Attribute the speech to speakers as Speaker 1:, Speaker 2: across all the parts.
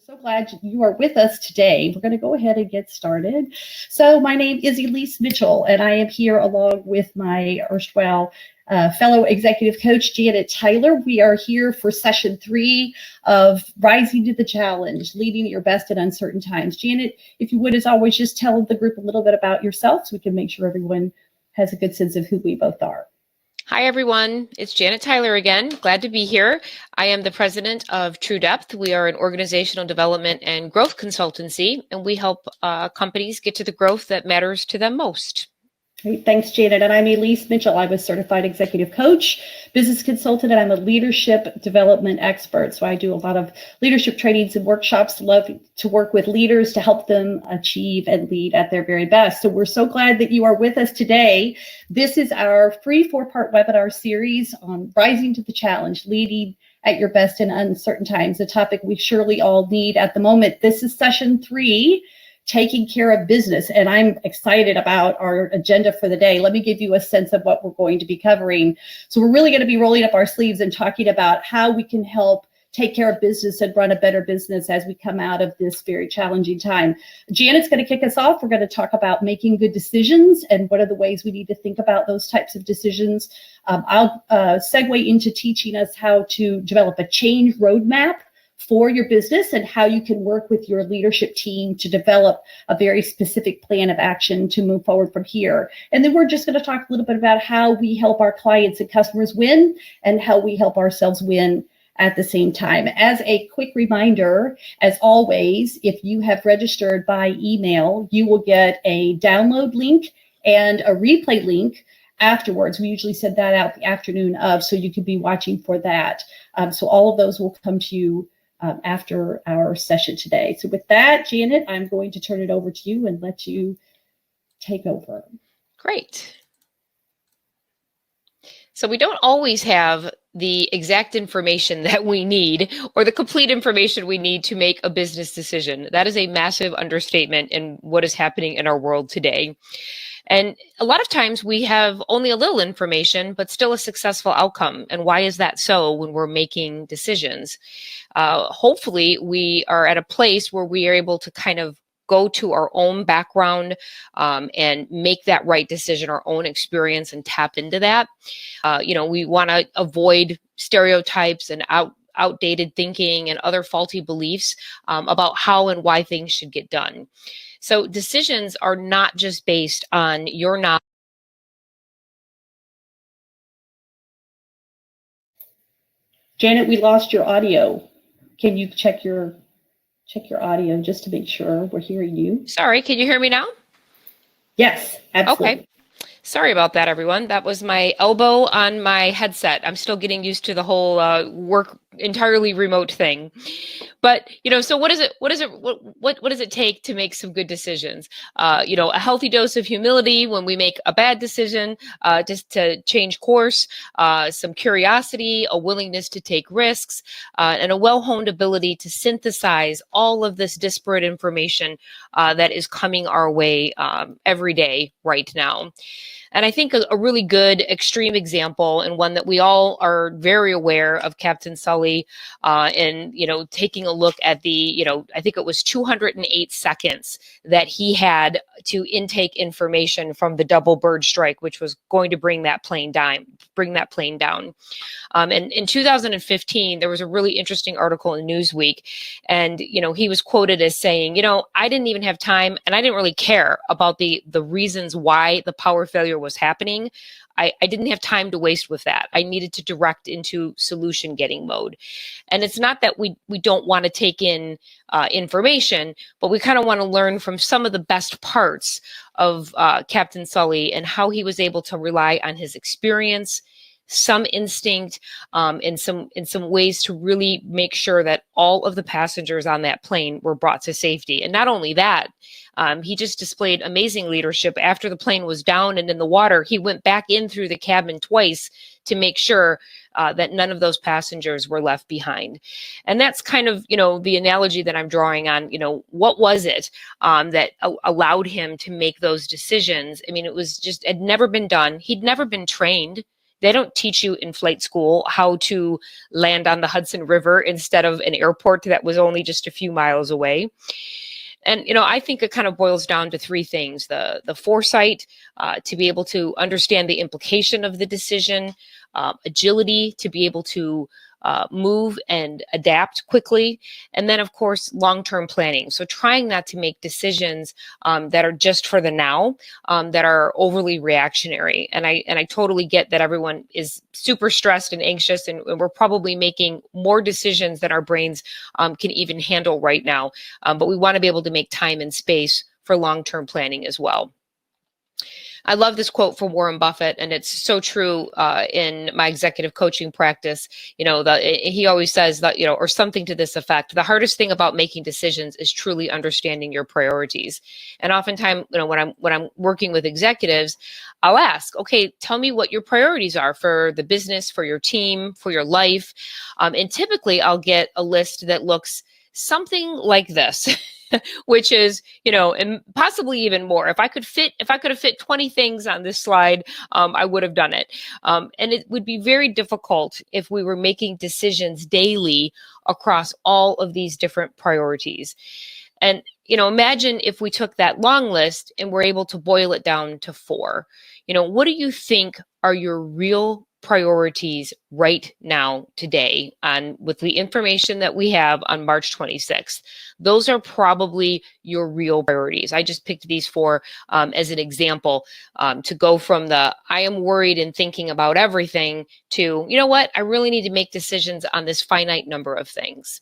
Speaker 1: So glad you are with us today. We're going to go ahead and get started. So my name is Elise Mitchell, and I am here along with my erstwhile fellow executive coach, Janet Tyler. We are here for session 3 of Rising to the Challenge, Leading at Your Best in Uncertain Times. Janet, if you would, as always, just tell the group a little bit about yourself so we can make sure everyone has a good sense of who we both are.
Speaker 2: Hi, everyone. It's Janet Tyler again. Glad to be here. I am the president of True Depth. We are an organizational development and growth consultancy, and we help companies get to the growth that matters to them most.
Speaker 1: Great. Thanks, Janet. And I'm Elise Mitchell. I'm a certified executive coach, business consultant, and I'm a leadership development expert. So I do a lot of leadership trainings and workshops. Love to work with leaders to help them achieve and lead at their very best. So we're so glad that you are with us today. This is our free 4-part webinar series on Rising to the Challenge, Leading at Your Best in Uncertain Times, a topic we surely all need at the moment. This is session 3. Taking care of business. And I'm excited about our agenda for the day. Let me give you a sense of what we're going to be covering. So we're really going to be rolling up our sleeves and talking about how we can help take care of business and run a better business as we come out of this very challenging time. Janet's going to kick us off. We're going to talk about making good decisions and what are the ways we need to think about those types of decisions. I'll segue into teaching us how to develop a change roadmap for your business and how you can work with your leadership team to develop a very specific plan of action to move forward from here. And then we're just going to talk a little bit about how we help our clients and customers win and how we help ourselves win at the same time. As a quick reminder, as always, if you have registered by email, you will get a download link and a replay link afterwards. We usually send that out the afternoon of, so you can be watching for that. So all of those will come to you after our session today. So with that, Janet, I'm going to turn it over to you and let you take over.
Speaker 2: Great. So we don't always have the exact information that we need or the complete information we need to make a business decision. That is a massive understatement in what is happening in our world today. And a lot of times we have only a little information, but still a successful outcome. And why is that so when we're making decisions? Hopefully we are at a place where we are able to kind of go to our own background and make that right decision, our own experience, and tap into that. We want to avoid stereotypes and outdated thinking and other faulty beliefs about how and why things should get done. So decisions are not just based on your knowledge.
Speaker 1: Janet, we lost your audio. Can you check your audio just to make sure we're hearing you?
Speaker 2: Sorry, can you hear me now?
Speaker 1: Yes, absolutely.
Speaker 2: Okay. Sorry about that, everyone. That was my elbow on my headset. I'm still getting used to the whole work entirely remote thing. But, so what does it take to make some good decisions? A healthy dose of humility when we make a bad decision, just to change course, some curiosity, a willingness to take risks, and a well-honed ability to synthesize all of this disparate information that is coming our way every day right now. And I think a really good extreme example, and one that we all are very aware of, Captain Sully, and taking a look at the I think it was 208 seconds that he had to intake information from the double bird strike, which was going to bring that plane down. And in 2015, there was a really interesting article in Newsweek, and he was quoted as saying, I didn't even have time, and I didn't really care about the reasons why the power failure was happening. I didn't have time to waste with that. I needed to direct into solution getting mode. And it's not that we don't want to take in information, but we kind of want to learn from some of the best parts of Captain Sully and how he was able to rely on his experience, some instinct, in some ways to really make sure that all of the passengers on that plane were brought to safety. And not only that, he just displayed amazing leadership. After the plane was down and in the water, he went back in through the cabin twice to make sure that none of those passengers were left behind. And that's kind of, the analogy that I'm drawing on, what was it that allowed him to make those decisions? I mean, it was just, had never been done. He'd never been trained They don't teach you in flight school how to land on the Hudson River instead of an airport that was only just a few miles away. And, I think it kind of boils down to three things: the foresight to be able to understand the implication of the decision, agility to be able to move and adapt quickly, and then, of course, long-term planning. So trying not to make decisions that are just for the now, that are overly reactionary. And I totally get that everyone is super stressed and anxious, and we're probably making more decisions than our brains can even handle right now. But we want to be able to make time and space for long-term planning as well. I love this quote from Warren Buffett, and it's so true in my executive coaching practice. He always says that, or something to this effect: the hardest thing about making decisions is truly understanding your priorities. And oftentimes, when I'm working with executives, I'll ask, okay, tell me what your priorities are for the business, for your team, for your life. And typically I'll get a list that looks something like this. Which is, and possibly even more. If I could have fit 20 things on this slide, I would have done it. And it would be very difficult if we were making decisions daily across all of these different priorities. And, imagine if we took that long list and were able to boil it down to 4. What do you think are your real priorities right now, today, with the information that we have on March 26th? Those are probably your real priorities. I just picked these 4 as an example to go from the I am worried and thinking about everything to, you know what, I really need to make decisions on this finite number of things.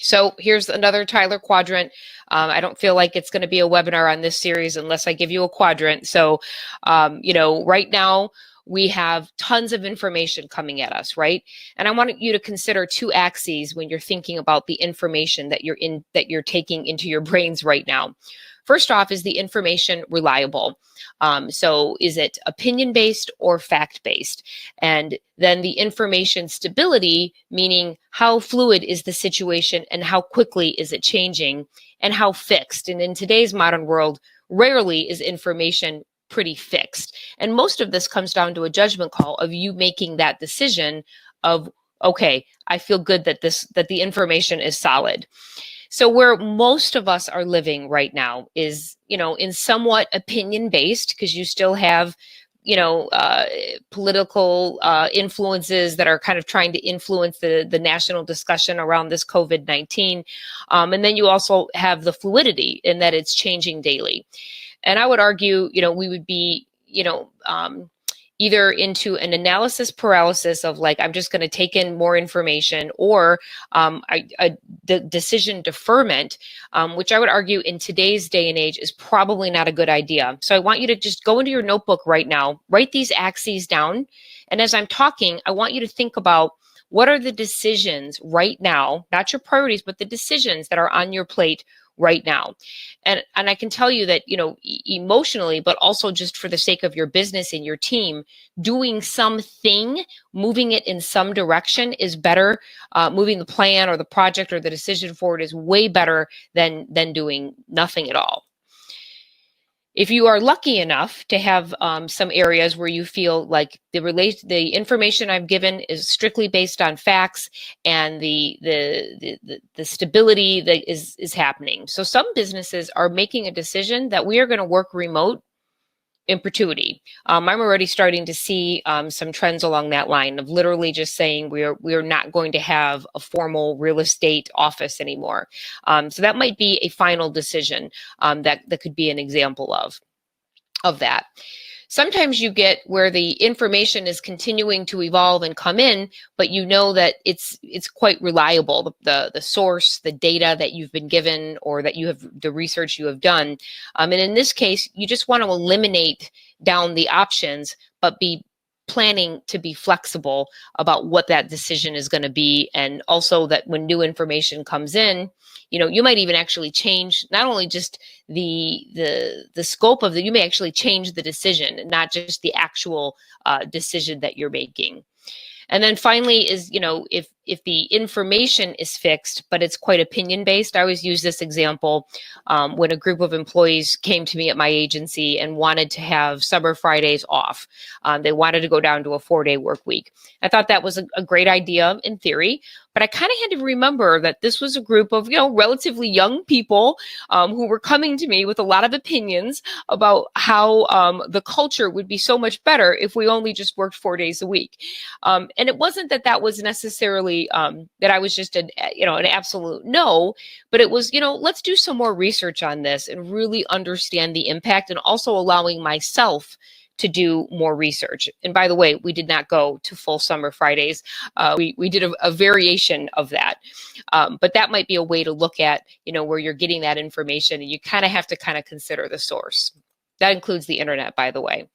Speaker 2: So here's another Tyler quadrant. I don't feel like it's going to be a webinar on this series unless I give you a quadrant. So, right now, we have tons of information coming at us, right? And I want you to consider 2 axes when you're thinking about the information that you're taking into your brains right now. First off, is the information reliable? So is it opinion-based or fact-based? And then the information stability, meaning how fluid is the situation and how quickly is it changing, and how fixed. And in today's modern world, rarely is information pretty fixed. And most of this comes down to a judgment call of you making that decision of, okay, I feel good that the information is solid. So where most of us are living right now is, in somewhat opinion-based, because you still have, political influences that are kind of trying to influence the national discussion around this COVID-19. And then you also have the fluidity in that it's changing daily. And I would argue, we would be, either into an analysis paralysis of like, I'm just going to take in more information, or the decision deferment, which I would argue in today's day and age is probably not a good idea. So I want you to just go into your notebook right now, write these axes down. And as I'm talking, I want you to think about what are the decisions right now, not your priorities, but the decisions that are on your plate right now. And I can tell you that, emotionally, but also just for the sake of your business and your team, doing something, moving it in some direction is better. Moving the plan or the project or the decision forward is way better than doing nothing at all. If you are lucky enough to have some areas where you feel like the information I've given is strictly based on facts and the stability that is happening. So some businesses are making a decision that we are going to work remote in perpetuity. I'm already starting to see some trends along that line of literally just saying we are not going to have a formal real estate office anymore. So that might be a final decision that could be an example of that. Sometimes you get where the information is continuing to evolve and come in, but you know that it's quite reliable, the source, the data that you've been given, or that you have the research you have done. And in this case, you just want to eliminate down the options, but be planning to be flexible about what that decision is going to be. And also that when new information comes in, you might even actually change not only just the scope of you may actually change the decision, not just the actual decision that you're making. And then finally is, the information is fixed, but it's quite opinion based. I always use this example when a group of employees came to me at my agency and wanted to have summer Fridays off. They wanted to go down to a 4-day work week. I thought that was a great idea in theory, but I kind of had to remember that this was a group of, relatively young people who were coming to me with a lot of opinions about how the culture would be so much better if we only just worked 4 days a week. And it wasn't that was necessarily that I was just an absolute no, but it was, let's do some more research on this and really understand the impact, and also allowing myself to do more research. And by the way, we did not go to full summer Fridays. We did a variation of that. But that might be a way to look at, where you're getting that information, and you kind of have to consider the source. That includes the internet, by the way.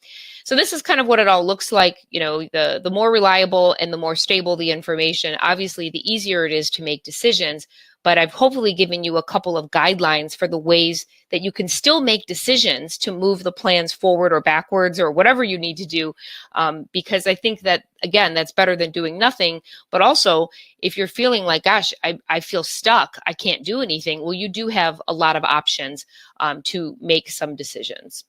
Speaker 2: So this is kind of what it all looks like. The more reliable and the more stable the information, obviously the easier it is to make decisions. But I've hopefully given you a couple of guidelines for the ways that you can still make decisions to move the plans forward or backwards or whatever you need to do. Because I think that, again, that's better than doing nothing. But also, if you're feeling like, gosh, I feel stuck, I can't do anything, well, you do have a lot of options to make some decisions.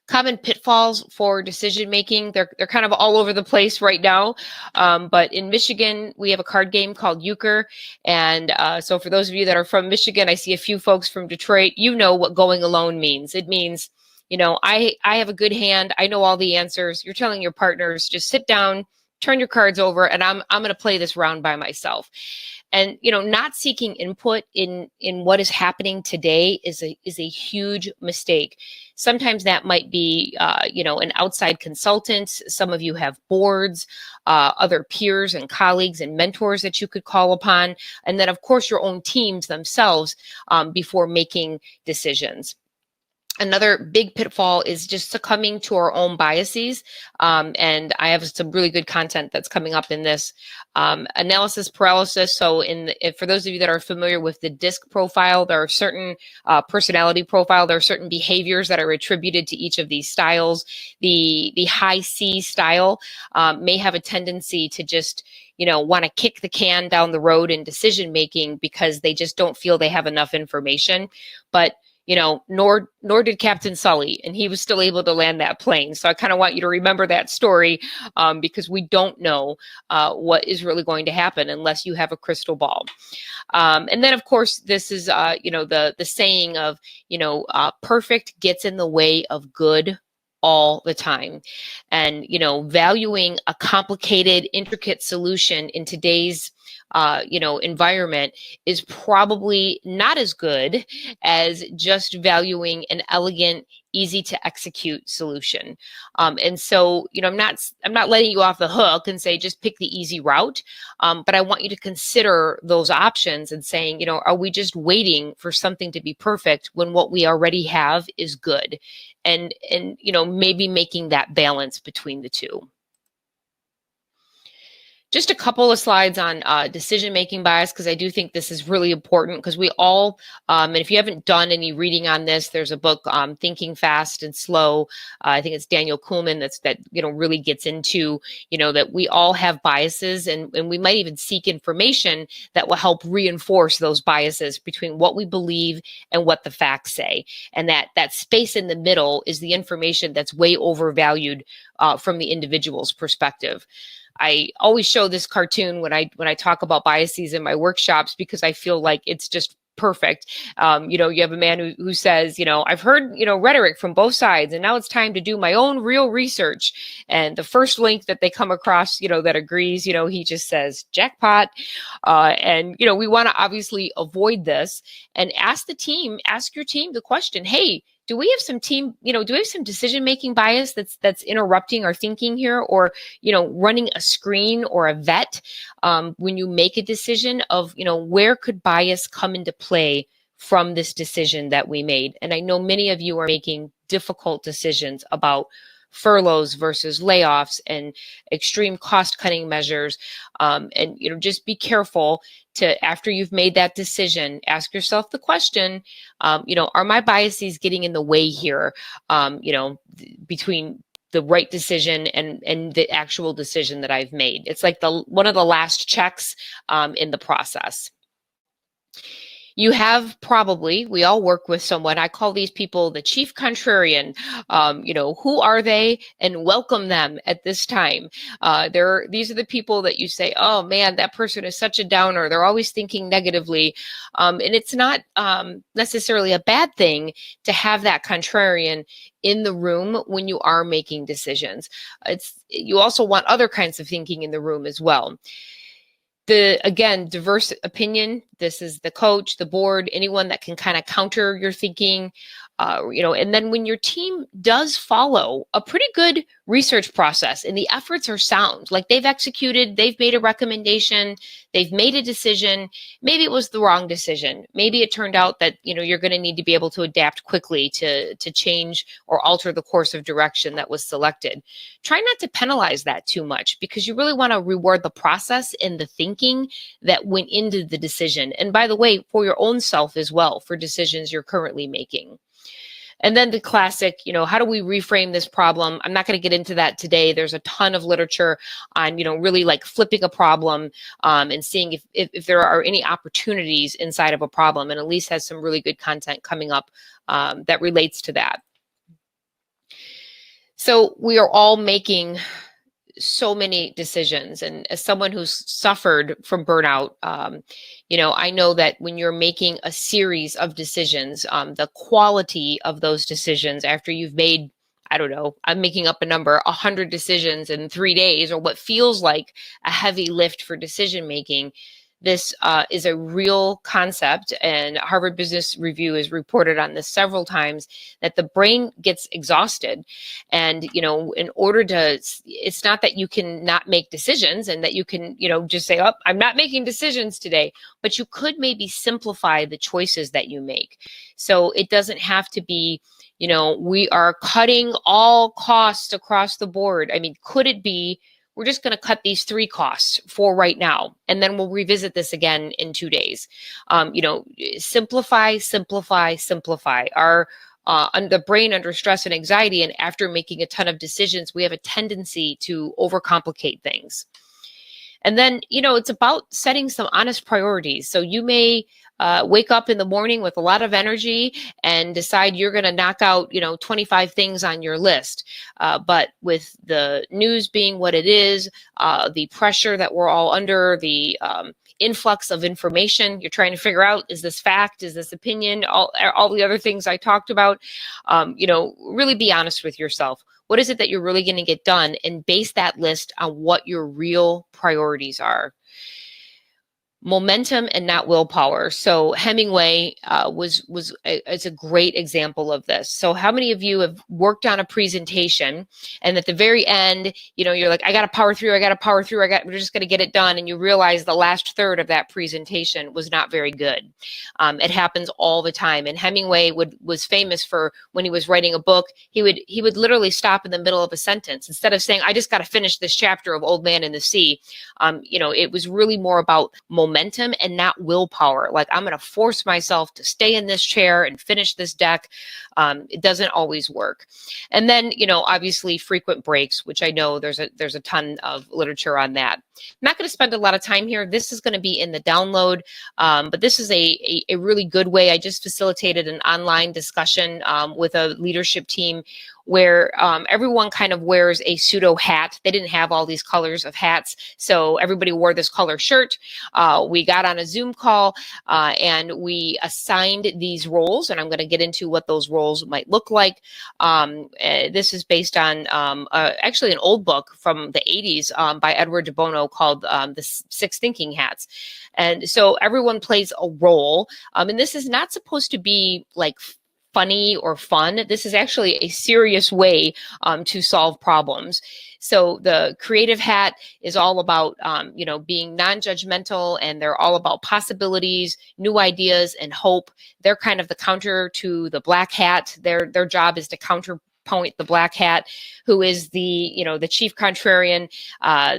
Speaker 2: Common pitfalls for decision making. They're kind of all over the place right now. But in Michigan, we have a card game called Euchre. And so for those of you that are from Michigan, I see a few folks from Detroit. You know what going alone means. It means, I have a good hand. I know all the answers. You're telling your partners, just sit down, turn your cards over, and I'm going to play this round by myself. And, not seeking input in what is happening today is a huge mistake. Sometimes that might be, an outside consultant. Some of you have boards, other peers and colleagues and mentors that you could call upon. And then, of course, your own teams themselves before making decisions. Another big pitfall is just succumbing to our own biases. And I have some really good content that's coming up in this analysis paralysis. So for those of you that are familiar with the DISC profile, there are certain personality profile, there are certain behaviors that are attributed to each of these styles. The high C style may have a tendency to just want to kick the can down the road in decision making because they just don't feel they have enough information. But nor did Captain Sully, and he was still able to land that plane. So I kind of want you to remember that story because we don't know what is really going to happen unless you have a crystal ball. And then, of course, this is, the saying of, perfect gets in the way of good all the time. And, valuing a complicated, intricate solution in today's environment is probably not as good as just valuing an elegant, easy to execute solution. And so, I'm not letting you off the hook and say, just pick the easy route. But I want you to consider those options and saying, are we just waiting for something to be perfect when what we already have is good? And maybe making that balance between the two. Just a couple of slides on decision-making bias, because I do think this is really important, because we all, and if you haven't done any reading on this, there's a book, Thinking Fast and Slow. I think it's Daniel Kuhlman that really gets into, that we all have biases, and we might even seek information that will help reinforce those biases between what we believe and what the facts say. And that space in the middle is the information that's way overvalued from the individual's perspective. I always show this cartoon when I talk about biases in my workshops because I feel like it's just perfect. You have a man who says, I've heard, rhetoric from both sides, and now it's time to do my own real research. And the first link that they come across, that agrees, he just says, jackpot. And we want to obviously avoid this and ask your team the question, hey, do we have some decision-making bias that's interrupting our thinking here, or, running a screen or a vet when you make a decision of, where could bias come into play from this decision that we made? And I know many of you are making difficult decisions about furloughs versus layoffs and extreme cost-cutting measures. And, just be careful to, after you've made that decision, ask yourself the question, are my biases getting in the way here, between the right decision and the actual decision that I've made. It's like one of the last checks in the process. You have probably, we all work with someone, I call these people the chief contrarian. Who are they? And welcome them at this time. These are the people that you say, oh man, that person is such a downer. They're always thinking negatively. And it's not necessarily a bad thing to have that contrarian in the room when you are making decisions. You also want other kinds of thinking in the room as well. Again, diverse opinion. This is the coach, the board, anyone that can kind of counter your thinking, and then when your team does follow a pretty good research process and the efforts are sound, like they've executed, they've made a recommendation, they've made a decision, maybe it was the wrong decision. Maybe it turned out that, you're going to need to be able to adapt quickly to change or alter the course of direction that was selected. Try not to penalize that too much, because you really want to reward the process and the thinking that went into the decision. And by the way, for your own self as well, for decisions you're currently making. And then the classic, how do we reframe this problem? I'm not going to get into that today. There's a ton of literature on, really like flipping a problem and seeing if there are any opportunities inside of a problem. And Elise has some really good content coming up that relates to that. So we are all making so many decisions. And as someone who's suffered from burnout, I know that when you're making a series of decisions, the quality of those decisions after you've made, I don't know, I'm making up a number, 100 decisions in 3 days, or what feels like a heavy lift for decision making. This is a real concept, and Harvard Business Review has reported on this several times, that the brain gets exhausted. And, in order to, it's not that you can not make decisions and that you can, just say, oh, I'm not making decisions today, but you could maybe simplify the choices that you make. So it doesn't have to be, we are cutting all costs across the board. I mean, could it be, we're just going to cut these 3 costs for right now, and then we'll revisit this again in 2 days. Simplify, simplify, simplify. The brain under stress and anxiety, and after making a ton of decisions, we have a tendency to overcomplicate things. And then, it's about setting some honest priorities. So you may wake up in the morning with a lot of energy and decide you're going to knock out, 25 things on your list. But with the news being what it is, the pressure that we're all under, the influx of information, you're trying to figure out, is this fact, is this opinion, all the other things I talked about, really be honest with yourself. What is it that you're really going to get done, and base that list on what your real priorities are. Momentum and not willpower. So Hemingway it's a great example of this. So how many of you have worked on a presentation and at the very end, you're like, I got to power through, we're just going to get it done. And you realize the last third of that presentation was not very good. It happens all the time. And Hemingway was famous for, when he was writing a book, he would literally stop in the middle of a sentence. Instead of saying, I just got to finish this chapter of Old Man and the Sea, it was really more about momentum and not willpower. Like, I'm going to force myself to stay in this chair and finish this deck. It doesn't always work. And then, obviously frequent breaks, which I know there's a ton of literature on that. I'm not going to spend a lot of time here. This is going to be in the download, but this is a really good way. I just facilitated an online discussion with a leadership team where everyone kind of wears a pseudo hat. They didn't have all these colors of hats, so everybody wore this color shirt. We got on a Zoom call and we assigned these roles, and I'm going to get into what those roles might look like. This is based on actually an old book from the 80s by Edward de Bono called The 6 Thinking Hats. And so everyone plays a role, and this is not supposed to be like funny or fun. This is actually a serious way to solve problems. So the creative hat is all about, being non-judgmental, and they're all about possibilities, new ideas, and hope. They're kind of the counter to the black hat. Their job is to counterpoint the black hat, who is the chief contrarian.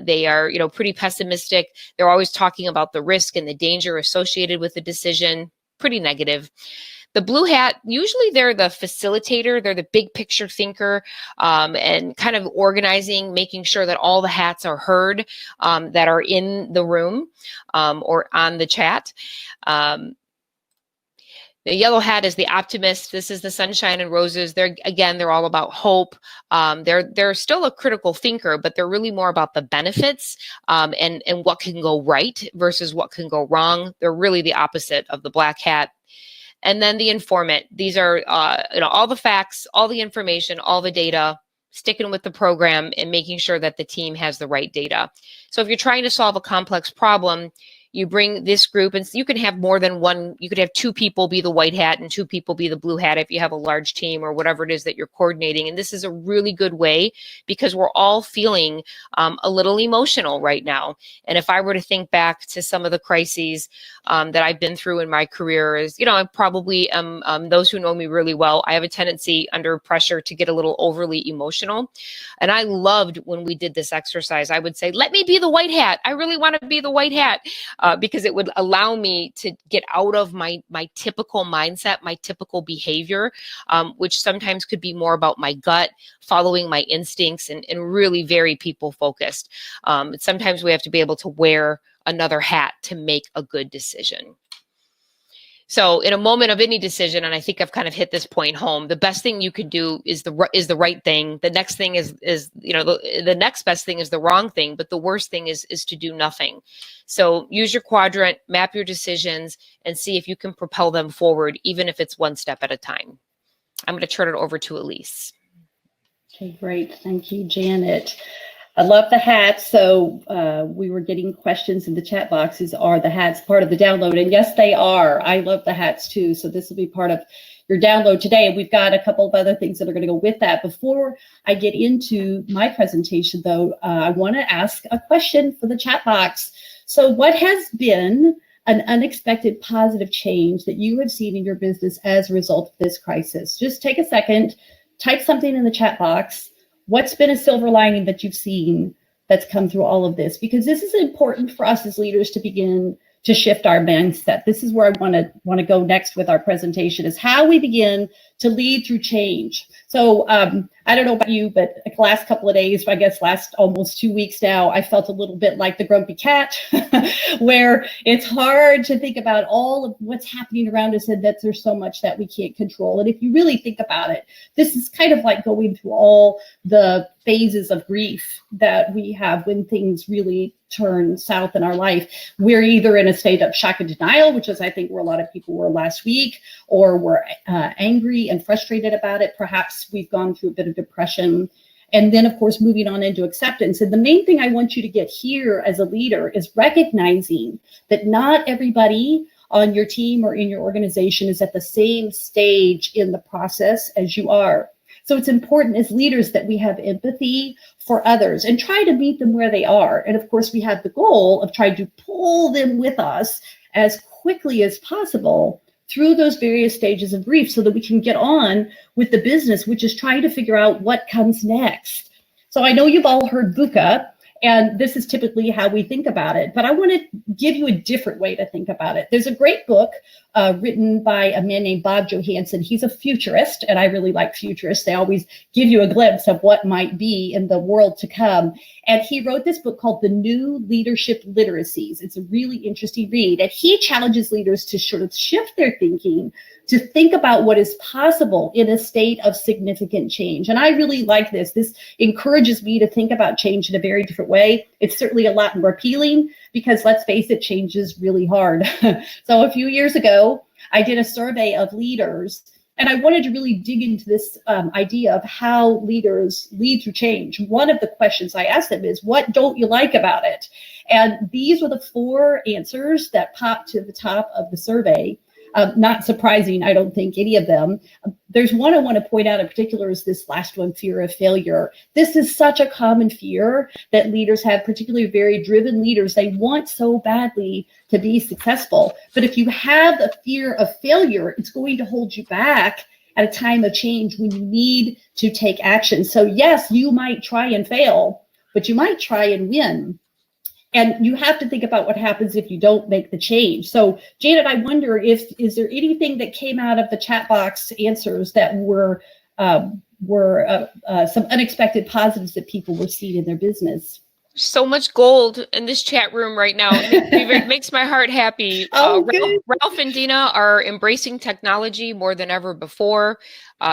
Speaker 2: They are, pretty pessimistic. They're always talking about the risk and the danger associated with the decision, pretty negative. The blue hat, usually they're the facilitator, they're the big picture thinker, and kind of organizing, making sure that all the hats are heard, that are in the room, or on the chat. The yellow hat is the optimist. This is the sunshine and roses. They're all about hope. They're still a critical thinker, but they're really more about the benefits, and what can go right versus what can go wrong. They're really the opposite of the black hat. And then the informant. These are all the facts, all the information, all the data, sticking with the program and making sure that the team has the right data. So if you're trying to solve a complex problem, you bring this group, and you can have more than one. You could have 2 people be the white hat and 2 people be the blue hat if you have a large team or whatever it is that you're coordinating. And this is a really good way because we're all feeling a little emotional right now. And if I were to think back to some of the crises that I've been through in my career, is, I probably am, those who know me really well, I have a tendency under pressure to get a little overly emotional. And I loved when we did this exercise. I would say, let me be the white hat. I really want to be the white hat. Because it would allow me to get out of my typical mindset, my typical behavior, which sometimes could be more about my gut, following my instincts, and really very people focused. Sometimes we have to be able to wear another hat to make a good decision. So in a moment of any decision, and I think I've kind of hit this point home, the best thing you could do is the right thing. The next thing is the next best thing is the wrong thing, but the worst thing is to do nothing. So use your quadrant, map your decisions, and see if you can propel them forward, even if it's one step at a time. I'm going to turn it over to Elise.
Speaker 1: Okay, great. Thank you, Janet. I love the hats. So we were getting questions in the chat boxes. Are the hats part of the download? And yes, they are. I love the hats too. So this will be part of your download today. And we've got a couple of other things that are going to go with that. Before I get into my presentation, though, I want to ask a question for the chat box. So what has been an unexpected positive change that you have seen in your business as a result of this crisis? Just take a second, type something in the chat box. What's been a silver lining that you've seen that's come through all of this? Because this is important for us as leaders to begin to shift our mindset. This is where I want to go next with our presentation, is how we begin to lead through change. So I don't know about you, but the last couple of days, I guess last almost 2 weeks now, I felt a little bit like the grumpy cat, where it's hard to think about all of what's happening around us and that there's so much that we can't control. And if you really think about it, this is kind of like going through all the phases of grief that we have when things really turn south in our life. We're either in a state of shock and denial, which is I think where a lot of people were last week, or we're angry and frustrated about it. Perhaps we've gone through a bit of depression. And then, of course, moving on into acceptance. And the main thing I want you to get here as a leader is recognizing that not everybody on your team or in your organization is at the same stage in the process as you are. So it's important as leaders that we have empathy for others and try to meet them where they are. And of course, we have the goal of trying to pull them with us as quickly as possible through those various stages of grief so that we can get on with the business, which is trying to figure out what comes next. So I know you've all heard VUCA, and this is typically how we think about it, but I want to give you a different way to think about it. There's a great book written by a man named Bob Johansen. He's a futurist, and I really like futurists. They always give you a glimpse of what might be in the world to come. And he wrote this book called The New Leadership Literacies. It's a really interesting read. And he challenges leaders to sort of shift their thinking to think about what is possible in a state of significant change. And I really like this. This encourages me to think about change in a very different way. It's certainly a lot more appealing because, let's face it, change is really hard. So a few years ago, I did a survey of leaders, and I wanted to really dig into this idea of how leaders lead through change. One of the questions I asked them is, what don't you like about it? And these were the 4 answers that popped to the top of the survey. Not surprising, I don't think, any of them. There's one I want to point out in particular is this last one, fear of failure. This is such a common fear that leaders have, particularly very driven leaders. They want so badly to be successful. But if you have a fear of failure, it's going to hold you back at a time of change when you need to take action. So yes, you might try and fail, but you might try and win. And you have to think about what happens if you don't make the change. So, Janet, I wonder is there anything that came out of the chat box answers that were some unexpected positives that people were seeing in their business?
Speaker 2: So much gold in this chat room right now. It makes my heart happy. Ralph and Dina are embracing technology more than ever before.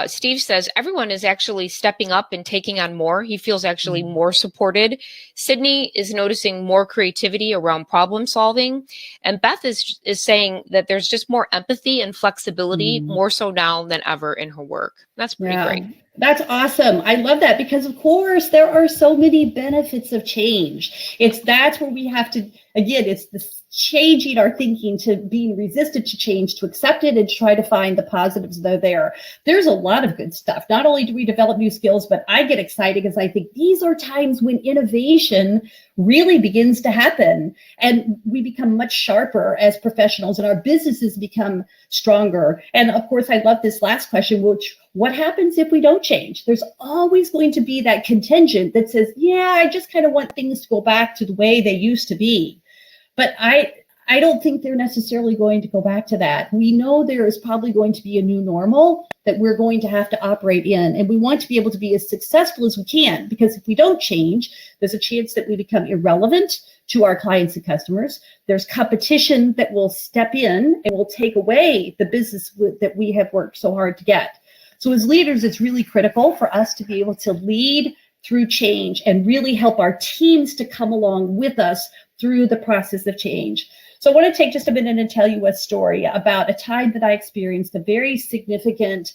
Speaker 2: Steve says everyone is actually stepping up and taking on more. He feels actually more supported. Sydney is noticing more creativity around problem solving. And Beth is saying that there's just more empathy and flexibility, more so now than ever in her work. That's pretty great.
Speaker 1: That's awesome. I love that because, of course, there are so many benefits of change. That's where we have to, again, it's this changing our thinking to being resistant to change, to accept it and try to find the positives that are there. There's a lot of good stuff. Not only do we develop new skills, but I get excited because I think these are times when innovation really begins to happen and we become much sharper as professionals and our businesses become stronger. And of course, I love this last question, which what happens if we don't change? There's always going to be that contingent that says, yeah, I just kind of want things to go back to the way they used to be. But I don't think they're necessarily going to go back to that. We know there is probably going to be a new normal that we're going to have to operate in. And we want to be able to be as successful as we can, because if we don't change, there's a chance that we become irrelevant to our clients and customers. There's competition that will step in and will take away the business that we have worked so hard to get. So as leaders, it's really critical for us to be able to lead through change and really help our teams to come along with us through the process of change. So I want to take just a minute and tell you a story about a time that I experienced a very significant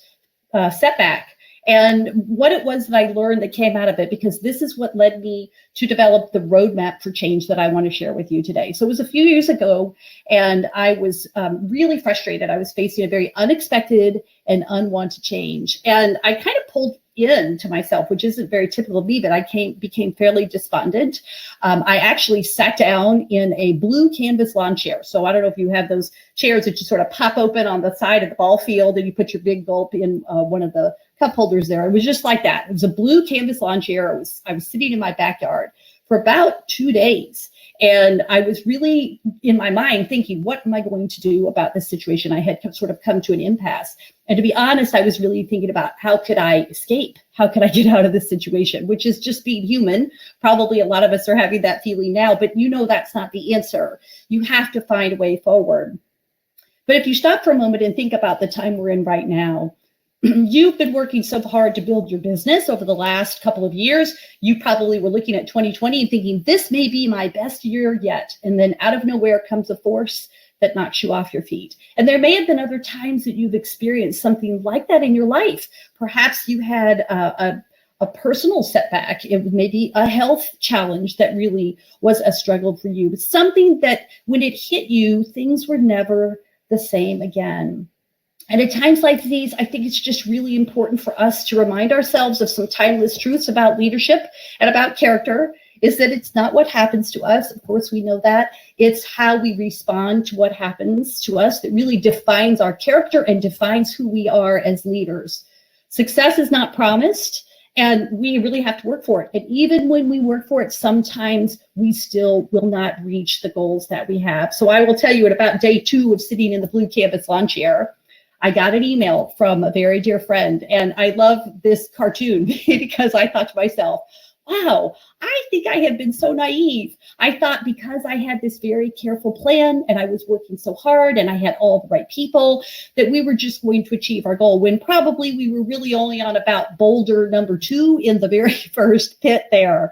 Speaker 1: setback and what it was that I learned that came out of it, because this is what led me to develop the roadmap for change that I want to share with you today. So it was a few years ago, and I was really frustrated. I was facing a very unexpected and unwanted change, and I kind of pulled in to myself, which isn't very typical of me, but I became fairly despondent. I actually sat down in a blue canvas lawn chair. So I don't know if you have those chairs that you sort of pop open on the side of the ball field and you put your big gulp in one of the cup holders there. It was just like that. It was a blue canvas lawn chair. I was sitting in my backyard for about 2 days. And I was really in my mind thinking, what am I going to do about this situation? I had sort of come to an impasse. And to be honest, I was really thinking about how could I escape? How could I get out of this situation? Which is just being human. Probably a lot of us are having that feeling now, but you know that's not the answer. You have to find a way forward. But if you stop for a moment and think about the time we're in right now, you've been working so hard to build your business over the last couple of years. You probably were looking at 2020 and thinking, this may be my best year yet. And then out of nowhere comes a force that knocks you off your feet. And there may have been other times that you've experienced something like that in your life. Perhaps you had a personal setback. It was maybe a health challenge that really was a struggle for you. It's something that when it hit you, things were never the same again. And at times like these, I think it's just really important for us to remind ourselves of some timeless truths about leadership and about character, is that it's not what happens to us. Of course, we know that. It's how we respond to what happens to us that really defines our character and defines who we are as leaders. Success is not promised, and we really have to work for it. And even when we work for it, sometimes we still will not reach the goals that we have. So I will tell you, at about day 2 of sitting in the blue canvas lawn chair, I got an email from a very dear friend, and I love this cartoon because I thought to myself, wow, I think I have been so naive. I thought because I had this very careful plan and I was working so hard and I had all the right people that we were just going to achieve our goal, when probably we were really only on about boulder number 2 in the very first pit there.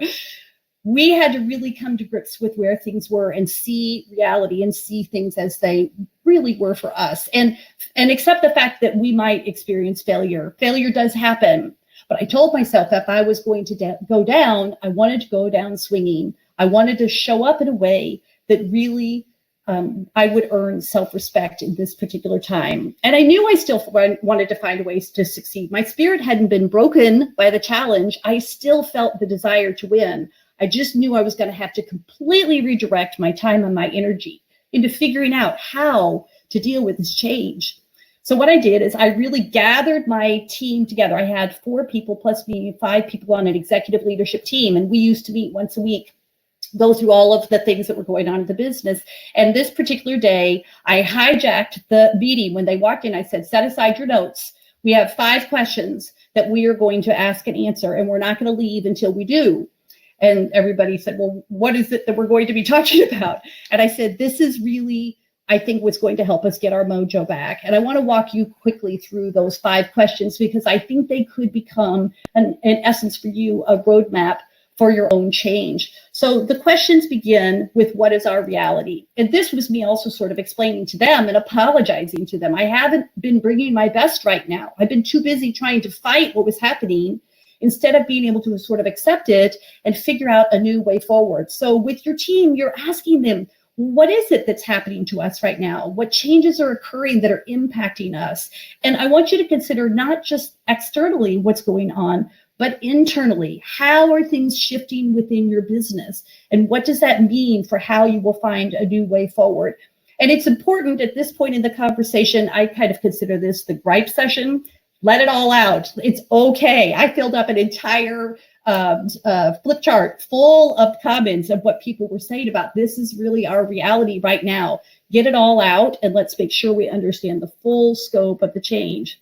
Speaker 1: We had to really come to grips with where things were and see reality and see things as they really were for us, and accept the fact that we might experience failure. Failure does happen. But I told myself if I was going to go down, I wanted to go down swinging. I wanted to show up in a way that really I would earn self-respect in this particular time. And I knew I still wanted to find ways to succeed. My spirit hadn't been broken by the challenge. I still felt the desire to win. I just knew I was going to have to completely redirect my time and my energy into figuring out how to deal with this change. So what I did is I really gathered my team together. I had 4 people plus me, 5 people on an executive leadership team, and we used to meet once a week. go through all of the things that were going on in the business. And this particular day, I hijacked the meeting. When they walked in, I said, set aside your notes. We have 5 questions that we are going to ask and answer, and we're not going to leave until we do. And everybody said, well, what is it that we're going to be talking about? And I said, this is really, I think, what's going to help us get our mojo back. And I want to walk you quickly through those 5 questions, because I think they could become, in essence for you, a roadmap for your own change. So the questions begin with, what is our reality? And this was me also sort of explaining to them and apologizing to them. I haven't been bringing my best right now. I've been too busy trying to fight what was happening instead of being able to sort of accept it and figure out a new way forward. So with your team, you're asking them, what is it that's happening to us right now? What changes are occurring that are impacting us? And I want you to consider not just externally what's going on, but internally. How are things shifting within your business? And what does that mean for how you will find a new way forward? And it's important at this point in the conversation, I kind of consider this the gripe session. Let it all out. It's okay. I filled up an entire flip chart full of comments of what people were saying about this is really our reality right now. Get it all out, and let's make sure we understand the full scope of the change.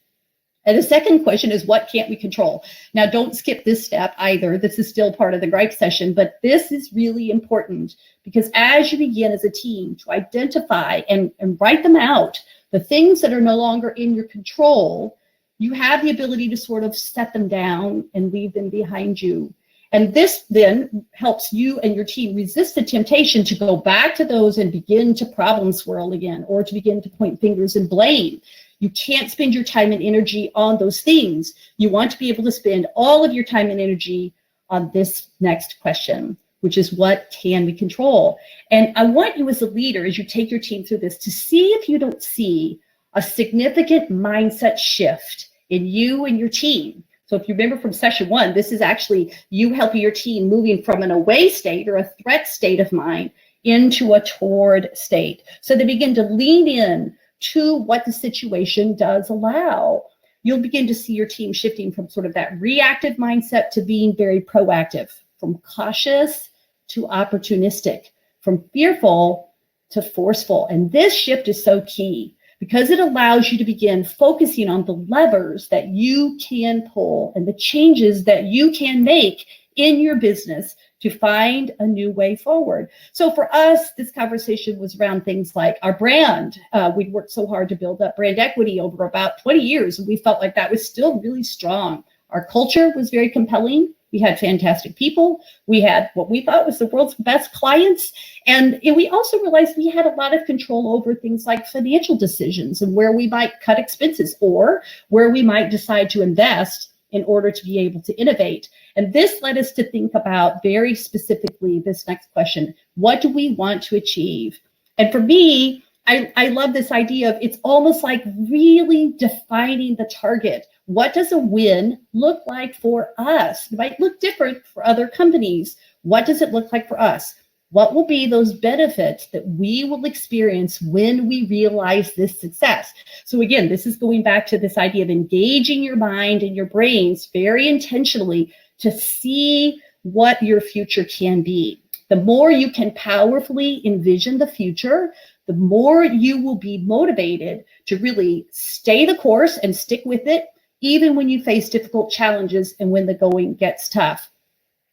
Speaker 1: And the second question is, what can't we control? Now, don't skip this step either. This is still part of the gripe session, but this is really important, because as you begin as a team to identify and write them out, the things that are no longer in your control, you have the ability to sort of set them down and leave them behind you. And this then helps you and your team resist the temptation to go back to those and begin to problem swirl again, or to begin to point fingers and blame. You can't spend your time and energy on those things. You want to be able to spend all of your time and energy on this next question, which is, what can we control? And I want you as a leader, as you take your team through this, to see if you don't see a significant mindset shift in you and your team. So if you remember from session 1, this is actually you helping your team moving from an away state or a threat state of mind into a toward state. So they begin to lean in to what the situation does allow. You'll begin to see your team shifting from sort of that reactive mindset to being very proactive, from cautious to opportunistic, from fearful to forceful. And this shift is so key, because it allows you to begin focusing on the levers that you can pull and the changes that you can make in your business to find a new way forward. So for us, this conversation was around things like our brand. We'd worked so hard to build up brand equity over about 20 years, and we felt like that was still really strong. Our culture was very compelling. We had fantastic people. We had what we thought was the world's best clients. And we also realized we had a lot of control over things like financial decisions and where we might cut expenses, or where we might decide to invest in order to be able to innovate. And this led us to think about very specifically this next question: what do we want to achieve? And for me, I love this idea of, it's almost like really defining the target. What does a win look like for us? It might look different for other companies. What does it look like for us? What will be those benefits that we will experience when we realize this success? So again, this is going back to this idea of engaging your mind and your brains very intentionally to see what your future can be. The more you can powerfully envision the future, the more you will be motivated to really stay the course and stick with it, even when you face difficult challenges and when the going gets tough.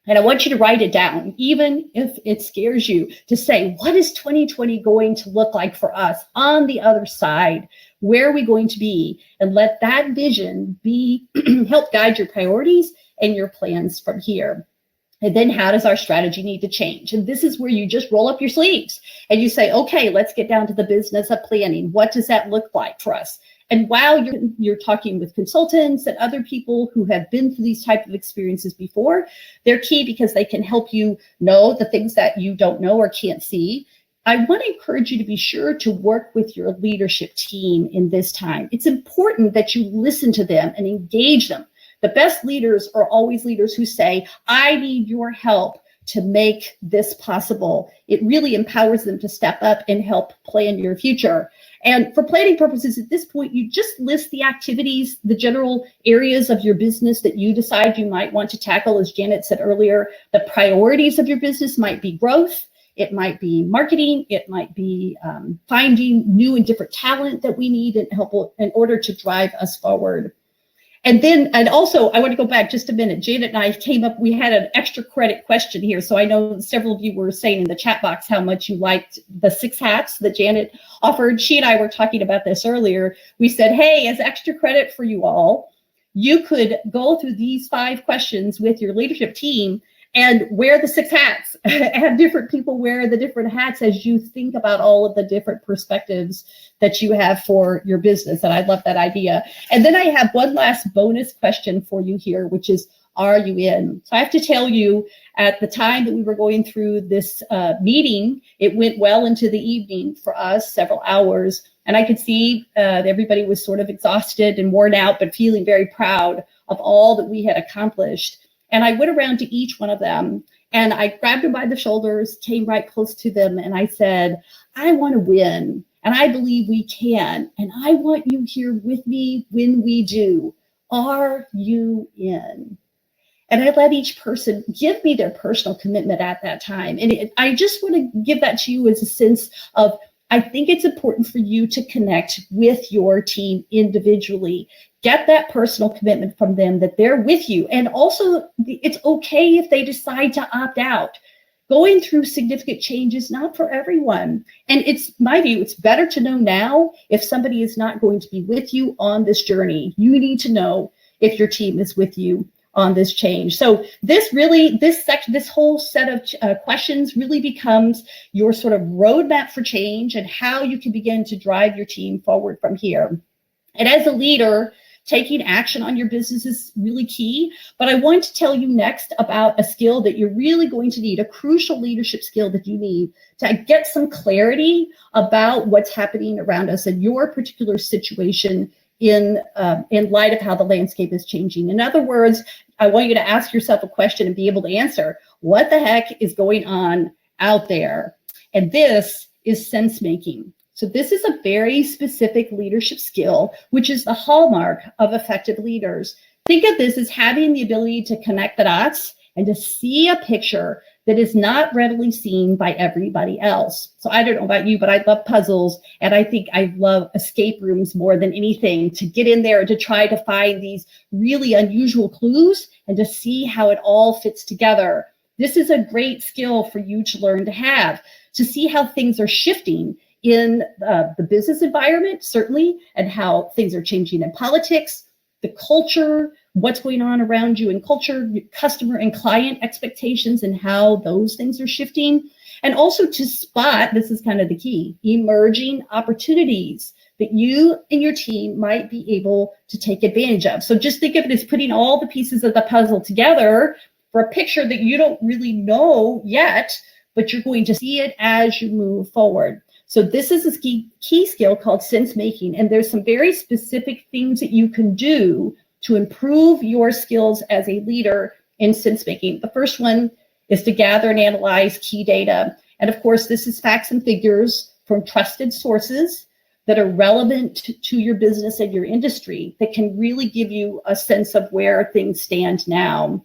Speaker 1: And I want you to write it down, even if it scares you, to say, what is 2020 going to look like for us on the other side? Where are we going to be? And let that vision be help guide your priorities and your plans from here. And then how does our strategy need to change? And this is where you just roll up your sleeves and you say, okay, let's get down to the business of planning. What does that look like for us? And while you're talking with consultants and other people who have been through these type of experiences before, they're key because they can help you know the things that you don't know or can't see. I want to encourage you to be sure to work with your leadership team in this time. It's important that you listen to them and engage them. The best leaders are always leaders who say, I need your help to make this possible. It really empowers them to step up and help plan your future. And for planning purposes, at this point, you just list the activities, the general areas of your business that you decide you might want to tackle. As Janet said earlier, the priorities of your business might be growth. It might be marketing. It might be finding new and different talent that we need and help in order to drive us forward. And also, I want to go back just a minute. Janet and I came up, we had an extra credit question here. So I know several of you were saying in the chat box how much you liked the 6 hats that Janet offered. She and I were talking about this earlier. We said, hey, as extra credit for you all, you could go through these 5 questions with your leadership team and wear the 6 hats. Have different people wear the different hats as you think about all of the different perspectives that you have for your business. And I love that idea. And then I have one last bonus question for you here, which is, are you in? So I have to tell you, at the time that we were going through this meeting, it went well into the evening for us, several hours. And I could see that everybody was sort of exhausted and worn out, but feeling very proud of all that we had accomplished. And I went around to each one of them and I grabbed them by the shoulders, came right close to them, and I said, I want to win, and I believe we can, and I want you here with me when we do. Are you in? And I let each person give me their personal commitment at that time. And I just want to give that to you as a sense of, I think it's important for you to connect with your team individually. Get that personal commitment from them that they're with you. And also, it's okay if they decide to opt out. Going through significant change is not for everyone. And it's my view, it's better to know now if somebody is not going to be with you on this journey. You need to know if your team is with you on this change. So this whole set of questions really becomes your sort of roadmap for change and how you can begin to drive your team forward from here. And as a leader, taking action on your business is really key. But I want to tell you next about a skill that you're really going to need, a crucial leadership skill that you need to get some clarity about what's happening around us in your particular situation in light of how the landscape is changing. In other words, I want you to ask yourself a question and be able to answer, what the heck is going on out there? And this is sense making. So this is a very specific leadership skill, which is the hallmark of effective leaders. Think of this as having the ability to connect the dots and to see a picture that is not readily seen by everybody else. So I don't know about you, but I love puzzles. And I think I love escape rooms more than anything, to get in there and to try to find these really unusual clues and to see how it all fits together. This is a great skill for you to learn to have, to see how things are shifting in the business environment, certainly, and how things are changing in politics, the culture, what's going on around you in culture, customer and client expectations, and how those things are shifting. And also to spot, this is kind of the key, emerging opportunities that you and your team might be able to take advantage of. So just think of it as putting all the pieces of the puzzle together for a picture that you don't really know yet, but you're going to see it as you move forward. So this is a key skill called sense making. And there's some very specific things that you can do to improve your skills as a leader in sense making. The first one is to gather and analyze key data. And of course, this is facts and figures from trusted sources that are relevant to your business and your industry that can really give you a sense of where things stand now.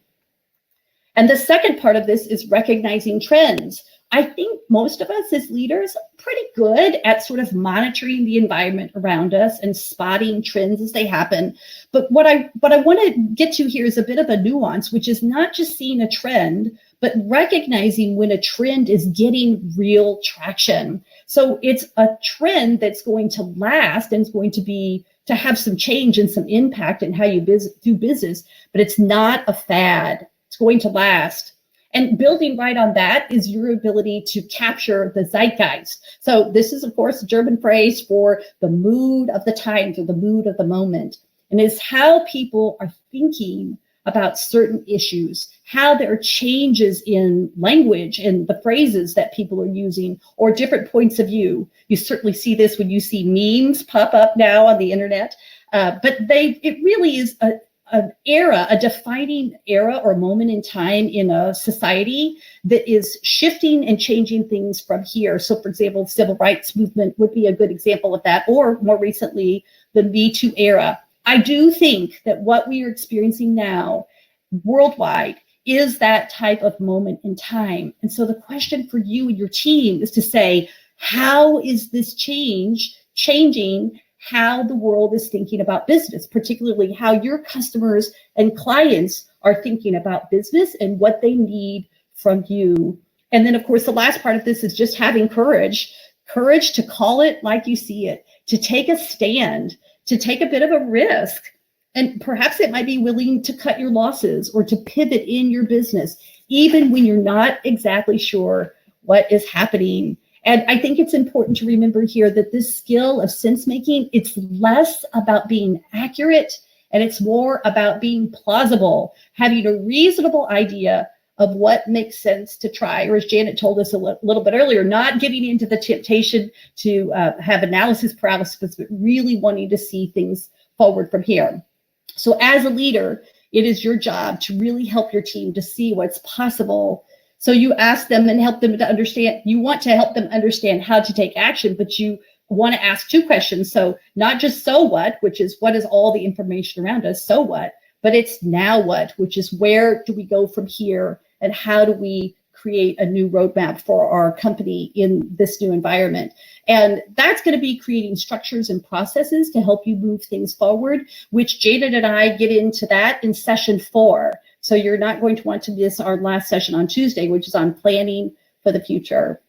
Speaker 1: And the second part of this is recognizing trends. I think most of us as leaders are pretty good at sort of monitoring the environment around us and spotting trends as they happen. But what I want to get to here is a bit of a nuance, which is not just seeing a trend, but recognizing when a trend is getting real traction. So it's a trend that's going to last and is going to have some change and some impact in how you do business, but it's not a fad. It's going to last. And building right on that is your ability to capture the zeitgeist. So this is, of course, a German phrase for the mood of the times or the mood of the moment. And it's how people are thinking about certain issues, how there are changes in language and the phrases that people are using or different points of view. You certainly see this when you see memes pop up now on the internet. But it really is an era, a defining era or moment in time in a society that is shifting and changing things from here. So, for example, the civil rights movement would be a good example of that, or more recently, the Me Too era. I do think that what we are experiencing now worldwide is that type of moment in time. And so the question for you and your team is to say, how is this changing how the world is thinking about business, particularly how your customers and clients are thinking about business and what they need from you. And then, of course, the last part of this is just having courage to call it like you see it, to take a stand, to take a bit of a risk. And perhaps it might be willing to cut your losses or to pivot in your business, even when you're not exactly sure what is happening. And I think it's important to remember here that this skill of sense making, it's less about being accurate and it's more about being plausible, having a reasonable idea of what makes sense to try. Or as Janet told us a little bit earlier, not giving into the temptation to have analysis paralysis, but really wanting to see things forward from here. So as a leader, it is your job to really help your team to see what's possible. So you ask them and help them to understand, you want to help them understand how to take action, but you want to ask two questions. So not just so what, which is what is all the information around us, so what, but it's now what, which is where do we go from here and how do we create a new roadmap for our company in this new environment. And that's going to be creating structures and processes to help you move things forward, which Janet and I get into that in session 4. So you're not going to want to miss our last session on Tuesday, which is on planning for the future.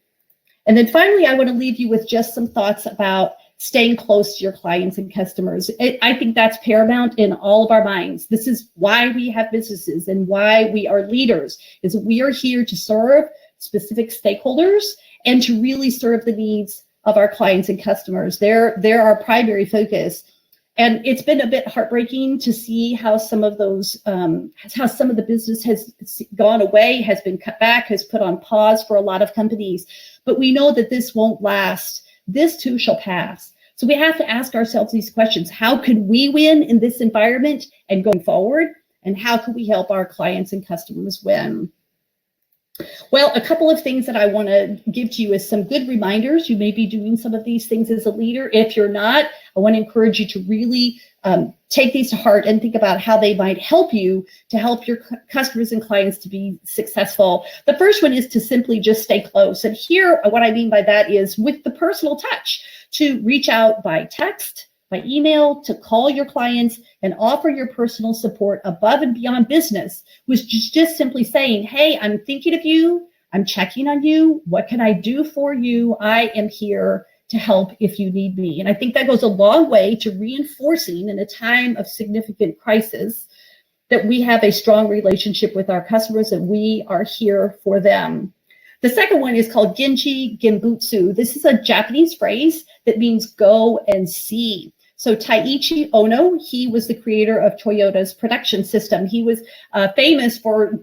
Speaker 1: And then finally, I want to leave you with just some thoughts about staying close to your clients and customers. I think that's paramount in all of our minds. This is why we have businesses and why we are leaders, is we are here to serve specific stakeholders and to really serve the needs of our clients and customers. They're our primary focus. And it's been a bit heartbreaking to see how some of those, how some of the business has gone away, has been cut back, has put on pause for a lot of companies. But we know that this won't last. This too shall pass. So we have to ask ourselves these questions. How can we win in this environment and going forward? And how can we help our clients and customers win? Well, a couple of things that I want to give to you is some good reminders. You may be doing some of these things as a leader. If you're not, I want to encourage you to really take these to heart and think about how they might help you to help your customers and clients to be successful. The first one is to simply just stay close. And here, what I mean by that is with the personal touch, to reach out by text, by email, to call your clients and offer your personal support above and beyond business, which is just simply saying, hey, I'm thinking of you. I'm checking on you. What can I do for you? I am here to help if you need me. And I think that goes a long way to reinforcing in a time of significant crisis that we have a strong relationship with our customers and we are here for them. The second one is called Genji Genbutsu. This is a Japanese phrase that means go and see. So Taiichi Ono, he was the creator of Toyota's production system. He was famous for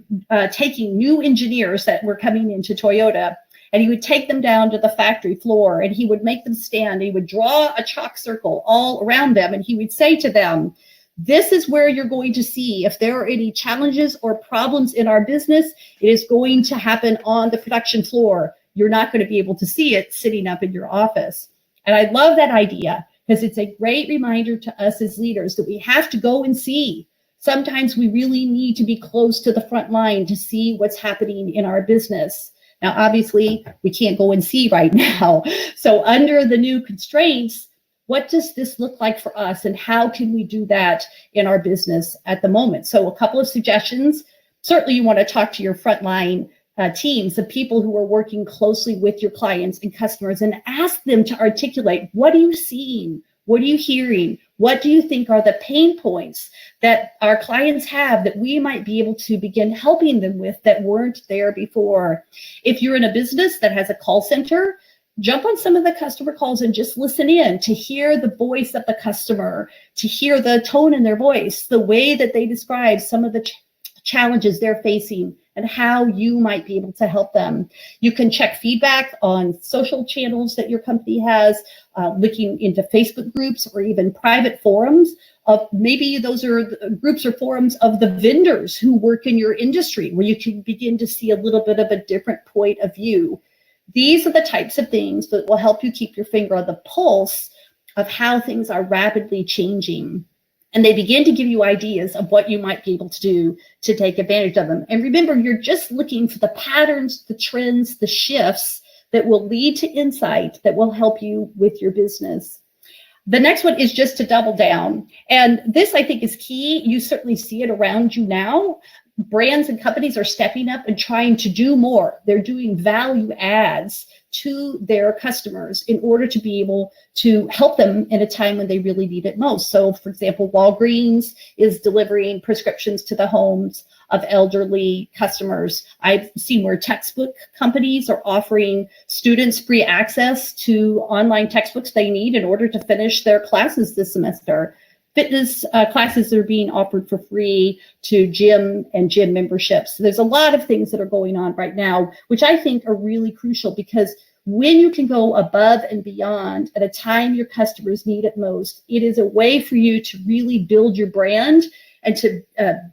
Speaker 1: taking new engineers that were coming into Toyota, and he would take them down to the factory floor and he would make them stand. He would draw a chalk circle all around them and he would say to them, this is where you're going to see if there are any challenges or problems in our business. It is going to happen on the production floor. You're not going to be able to see it sitting up in your office. And I love that idea because it's a great reminder to us as leaders that we have to go and see. Sometimes we really need to be close to the front line to see what's happening in our business. Now, obviously, we can't go and see right now. So under the new constraints, what does this look like for us and how can we do that in our business at the moment? So a couple of suggestions. Certainly you want to talk to your frontline teams, the people who are working closely with your clients and customers, and ask them to articulate, what are you seeing? What are you hearing? What do you think are the pain points that our clients have that we might be able to begin helping them with that weren't there before? If you're in a business that has a call center, jump on some of the customer calls and just listen in to hear the voice of the customer, to hear the tone in their voice, the way that they describe some of the challenges they're facing and how you might be able to help them. You can check feedback on social channels that your company has, looking into Facebook groups or even private forums. Maybe those are groups or forums of the vendors who work in your industry, where you can begin to see a little bit of a different point of view. These are the types of things that will help you keep your finger on the pulse of how things are rapidly changing. And they begin to give you ideas of what you might be able to do to take advantage of them. And remember, you're just looking for the patterns, the trends, the shifts that will lead to insight that will help you with your business. The next one is just to double down. And this, I think, is key. You certainly see it around you now. Brands and companies are stepping up and trying to do more. They're doing value adds to their customers in order to be able to help them in a time when they really need it most. So, for example, Walgreens is delivering prescriptions to the homes of elderly customers. I've seen where textbook companies are offering students free access to online textbooks they need in order to finish their classes this semester. Fitness classes are being offered for free to gym and gym memberships. So there's a lot of things that are going on right now, which I think are really crucial, because when you can go above and beyond at a time your customers need it most, it is a way for you to really build your brand and to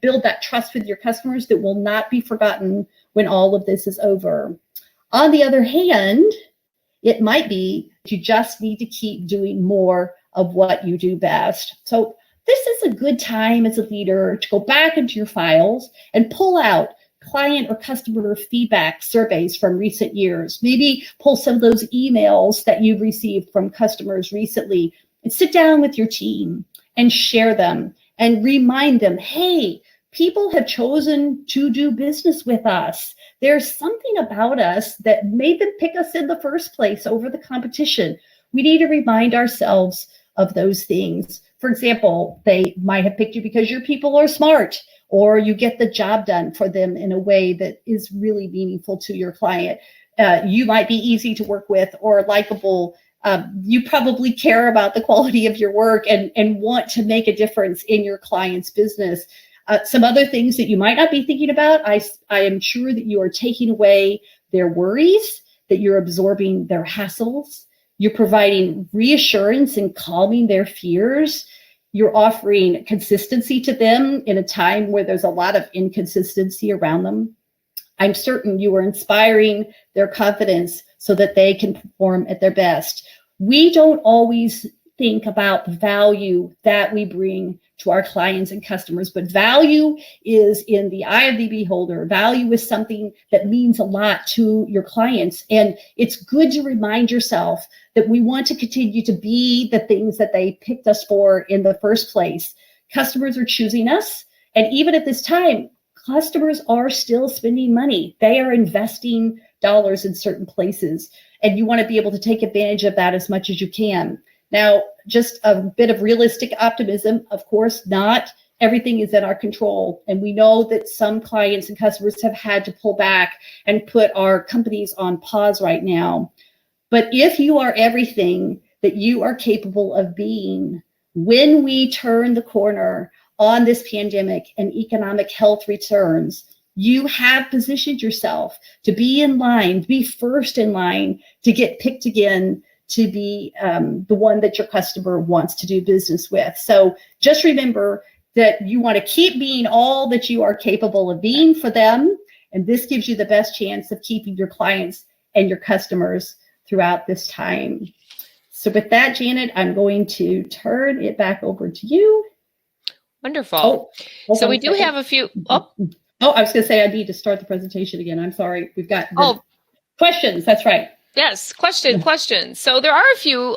Speaker 1: build that trust with your customers that will not be forgotten when all of this is over. On the other hand, it might be you just need to keep doing more of what you do best. So this is a good time as a leader to go back into your files and pull out client or customer feedback surveys from recent years. Maybe pull some of those emails that you've received from customers recently and sit down with your team and share them and remind them, hey, people have chosen to do business with us. There's something about us that made them pick us in the first place over the competition. We need to remind ourselves of those things. For example, they might have picked you because your people are smart, or you get the job done for them in a way that is really meaningful to your client. You might be easy to work with or likable. You probably care about the quality of your work and want to make a difference in your client's business. Some other things that you might not be thinking about, I am sure that you are taking away their worries, that you're absorbing their hassles. You're providing reassurance and calming their fears. You're offering consistency to them in a time where there's a lot of inconsistency around them. I'm certain you are inspiring their confidence so that they can perform at their best. We don't always think about the value that we bring to our clients and customers, but value is in the eye of the beholder. Value is something that means a lot to your clients. And it's good to remind yourself that we want to continue to be the things that they picked us for in the first place. Customers are choosing us. And even at this time, customers are still spending money. They are investing dollars in certain places. And you want to be able to take advantage of that as much as you can. Now, just a bit of realistic optimism. Of course, not everything is in our control. And we know that some clients and customers have had to pull back and put our companies on pause right now. But if you are everything that you are capable of being, when we turn the corner on this pandemic and economic health returns, you have positioned yourself to be in line, to be first in line, to get picked again, to be the one that your customer wants to do business with. So just remember that you want to keep being all that you are capable of being for them. And this gives you the best chance of keeping your clients and your customers throughout this time. So with that, Janet, I'm going to turn it back over to you.
Speaker 2: Wonderful. So we do have a few.
Speaker 1: I was going to say I need to start the presentation again. I'm sorry. We've got questions. That's right.
Speaker 2: Yes, question. So there are a few.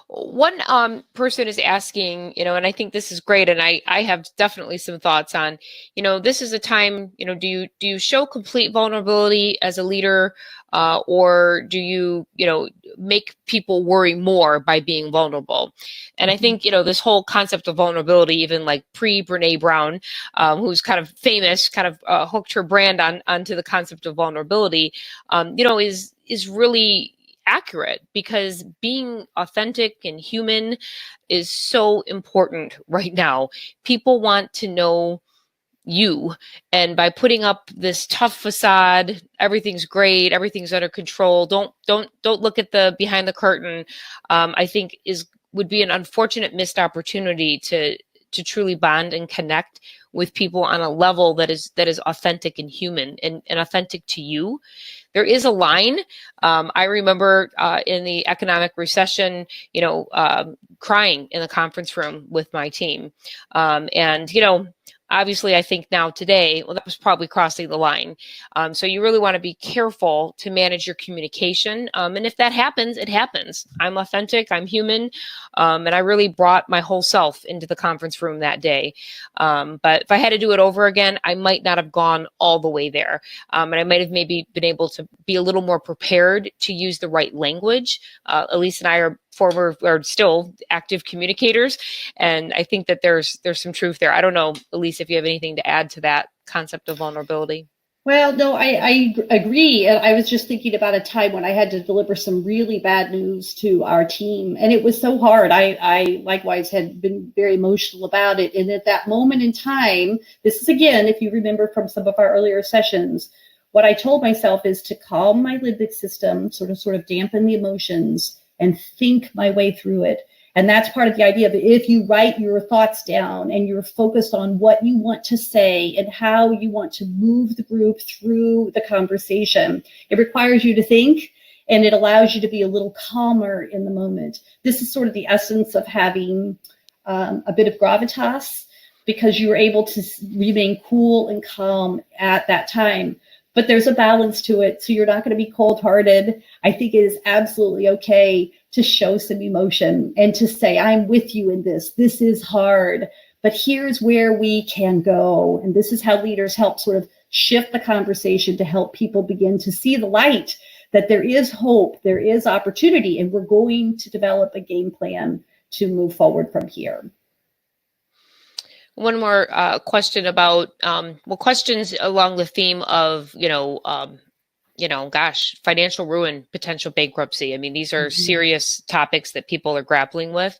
Speaker 2: One person is asking, and I think this is great, and I have definitely some thoughts on, this is a time, do you show complete vulnerability as a leader, or do you, make people worry more by being vulnerable? And I think, this whole concept of vulnerability, even like pre-Brene Brown, who's kind of famous, kind of hooked her brand onto the concept of vulnerability, is really accurate, because being authentic and human is so important right now. People want to know you. And by putting up this tough facade, everything's great, everything's under control, don't look at the behind the curtain, I think would be an unfortunate missed opportunity to truly bond and connect with people on a level that is authentic and human and authentic to you. There is a line. I remember in the economic recession, crying in the conference room with my team. And, obviously, I think now today, well, that was probably crossing the line. So you really want to be careful to manage your communication. And if that happens, it happens. I'm authentic, I'm human, and I really brought my whole self into the conference room that day. But if I had to do it over again, I might not have gone all the way there. And I might have maybe been able to be a little more prepared to use the right language. Elise and I are still active communicators. And I think that there's some truth there. I don't know, Elise, if you have anything to add to that concept of vulnerability.
Speaker 1: Well, no, I agree. And I was just thinking about a time when I had to deliver some really bad news to our team. And it was so hard. I likewise had been very emotional about it. And at that moment in time, this is again, if you remember from some of our earlier sessions, what I told myself is to calm my limbic system, sort of dampen the emotions and think my way through it. And that's part of the idea of if you write your thoughts down and you're focused on what you want to say and how you want to move the group through the conversation, it requires you to think, and it allows you to be a little calmer in the moment. This is sort of the essence of having a bit of gravitas, because you're able to remain cool and calm at that time. But there's a balance to it, so you're not going to be cold-hearted. I think it is absolutely okay to show some emotion and to say, I'm with you in this. This is hard, but here's where we can go. And this is how leaders help sort of shift the conversation to help people begin to see the light, that there is hope, there is opportunity, and we're going to develop a game plan to move forward from here.
Speaker 2: One more question about, questions along the theme of, financial ruin, potential bankruptcy. I mean, these are serious topics that people are grappling with.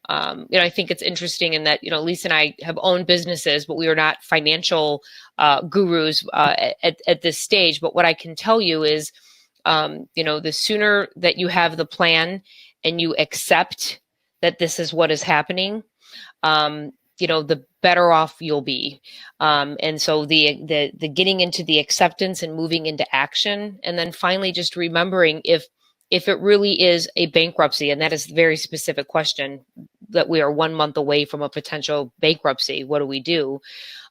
Speaker 2: I think it's interesting in that, Lisa and I have owned businesses, but we are not financial gurus at this stage. But what I can tell you is, the sooner that you have the plan and you accept that this is what is happening, the better off you'll be. And so the getting into the acceptance and moving into action, and then finally just remembering if it really is a bankruptcy, and that is a very specific question, that we are 1 month away from a potential bankruptcy, what do we do?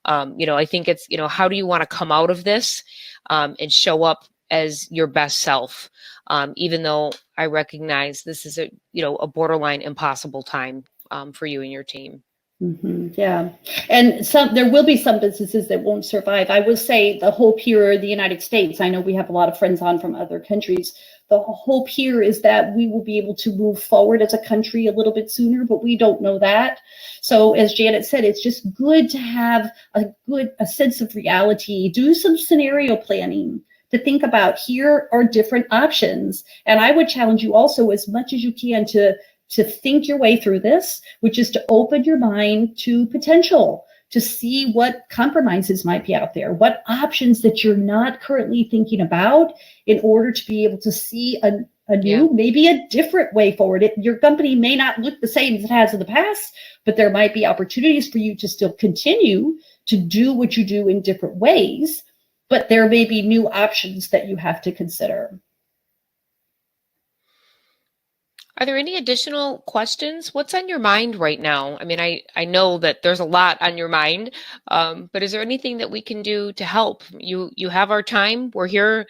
Speaker 2: I think it's, how do you want to come out of this and show up as your best self? Even though I recognize this is a borderline impossible time for you and your team.
Speaker 1: Yeah. And there will be some businesses that won't survive. I will say the hope here in the United States, I know we have a lot of friends on from other countries. The hope here is that we will be able to move forward as a country a little bit sooner, but we don't know that. So as Janet said, it's just good to have a sense of reality, do some scenario planning to think about, here are different options. And I would challenge you also, as much as you can, to think your way through this, which is to open your mind to potential, to see what compromises might be out there, what options that you're not currently thinking about, in order to be able to see a new, maybe a different way forward. Your company may not look the same as it has in the past, but there might be opportunities for you to still continue to do what you do in different ways, but there may be new options that you have to consider.
Speaker 2: Are there any additional questions? What's on your mind right now? I mean, I know that there's a lot on your mind, but is there anything that we can do to help? You have our time. We're here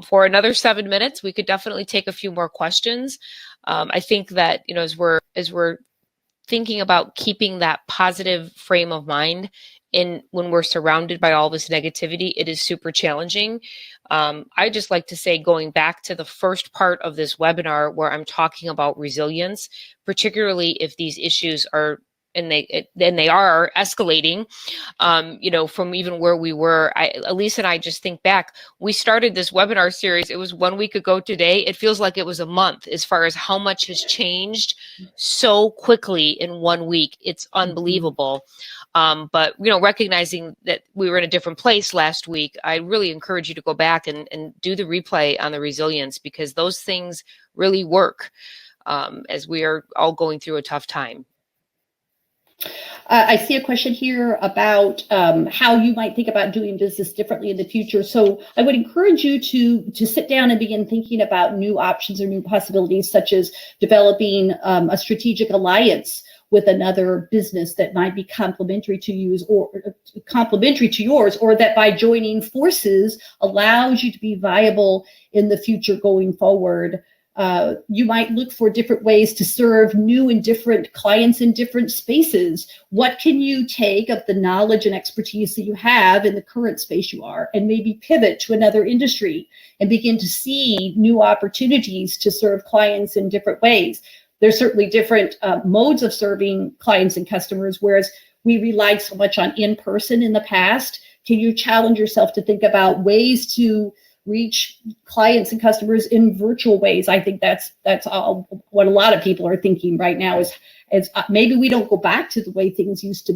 Speaker 2: for another 7 minutes. We could definitely take a few more questions. I think that, as we're thinking about keeping that positive frame of mind when we're surrounded by all this negativity, it is super challenging. I just like to say, going back to the first part of this webinar where I'm talking about resilience, particularly if these issues are and they are escalating, from even where we were. Elise and I just think back, we started this webinar series. It was 1 week ago today. It feels like it was a month as far as how much has changed so quickly in 1 week. It's unbelievable. But, recognizing that we were in a different place last week, I really encourage you to go back and do the replay on the resilience, because those things really work as we are all going through a tough time.
Speaker 1: I see a question here about how you might think about doing business differently in the future. So I would encourage you to sit down and begin thinking about new options or new possibilities, such as developing a strategic alliance with another business that might be complementary to yours, or that by joining forces allows you to be viable in the future going forward. You might look for different ways to serve new and different clients in different spaces. What can you take of the knowledge and expertise that you have in the current space you are, and maybe pivot to another industry and begin to see new opportunities to serve clients in different ways? There's certainly different modes of serving clients and customers, whereas we relied so much on in-person in the past. Can you challenge yourself to think about ways to reach clients and customers in virtual ways? I think that's what a lot of people are thinking right now is maybe we don't go back to the way things used to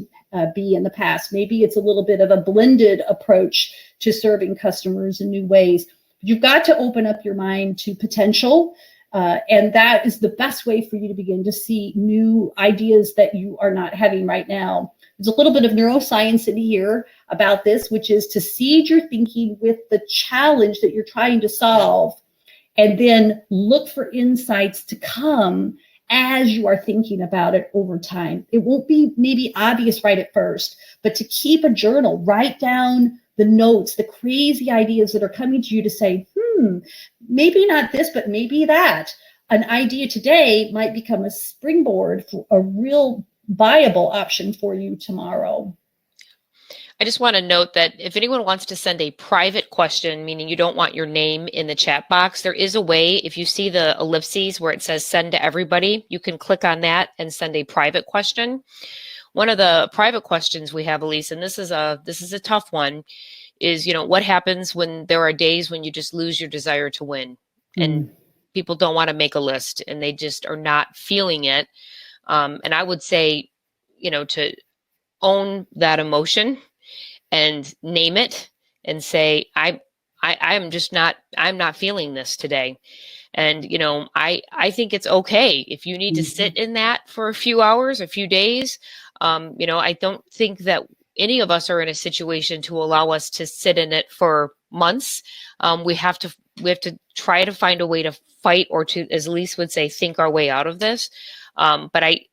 Speaker 1: be in the past. Maybe it's a little bit of a blended approach to serving customers in new ways. You've got to open up your mind to potential, and that is the best way for you to begin to see new ideas that you are not having right now. There's a little bit of neuroscience in here about this, which is to seed your thinking with the challenge that you're trying to solve, and then look for insights to come as you are thinking about it over time. It won't be maybe obvious right at first, but to keep a journal, write down the notes, the crazy ideas that are coming to you to say, maybe not this, but maybe that. An idea today might become a springboard for a real viable option for you tomorrow.
Speaker 2: I just want to note that if anyone wants to send a private question, meaning you don't want your name in the chat box, there is a way. If you see the ellipses where it says send to everybody, you can click on that and send a private question. One of the private questions we have, Elise, and this is a tough one, is, what happens when there are days when you just lose your desire to win, and people don't want to make a list and they just are not feeling it. And I would say, to own that emotion and name it and say, I'm not feeling this today. And, I think it's okay if you need to sit in that for a few hours, a few days. I don't think that any of us are in a situation to allow us to sit in it for months. We have to try to find a way to fight, or to, as Elise would say, think our way out of this. But I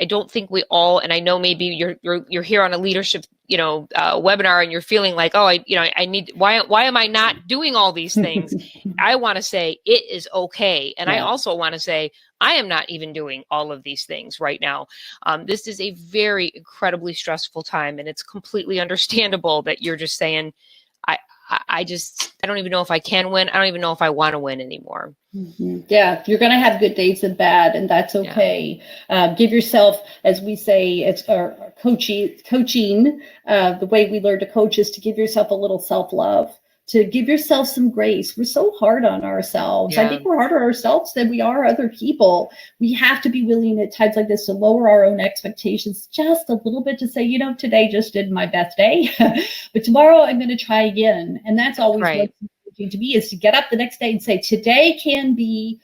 Speaker 2: don't think we all, and I know maybe you're here on a leadership, webinar, and you're feeling like, oh, I need, why am I not doing all these things? I want to say it is okay. And I also want to say, I am not even doing all of these things right now. This is a very incredibly stressful time, and it's completely understandable that you're just saying, I don't even know if I can win. I don't even know if I want to win anymore.
Speaker 1: Yeah, you're going to have good days and bad, and that's okay. Give yourself, as we say, it's our coaching. The way we learn to coach is to give yourself a little self-love, to give yourself some grace. We're so hard on ourselves. I think we're harder on ourselves than we are other people. We have to be willing at times like this to lower our own expectations just a little bit, to say, today just did my best day, but tomorrow I'm going to try again. And that's always what's encouraging to me, is to get up the next day and say, today can be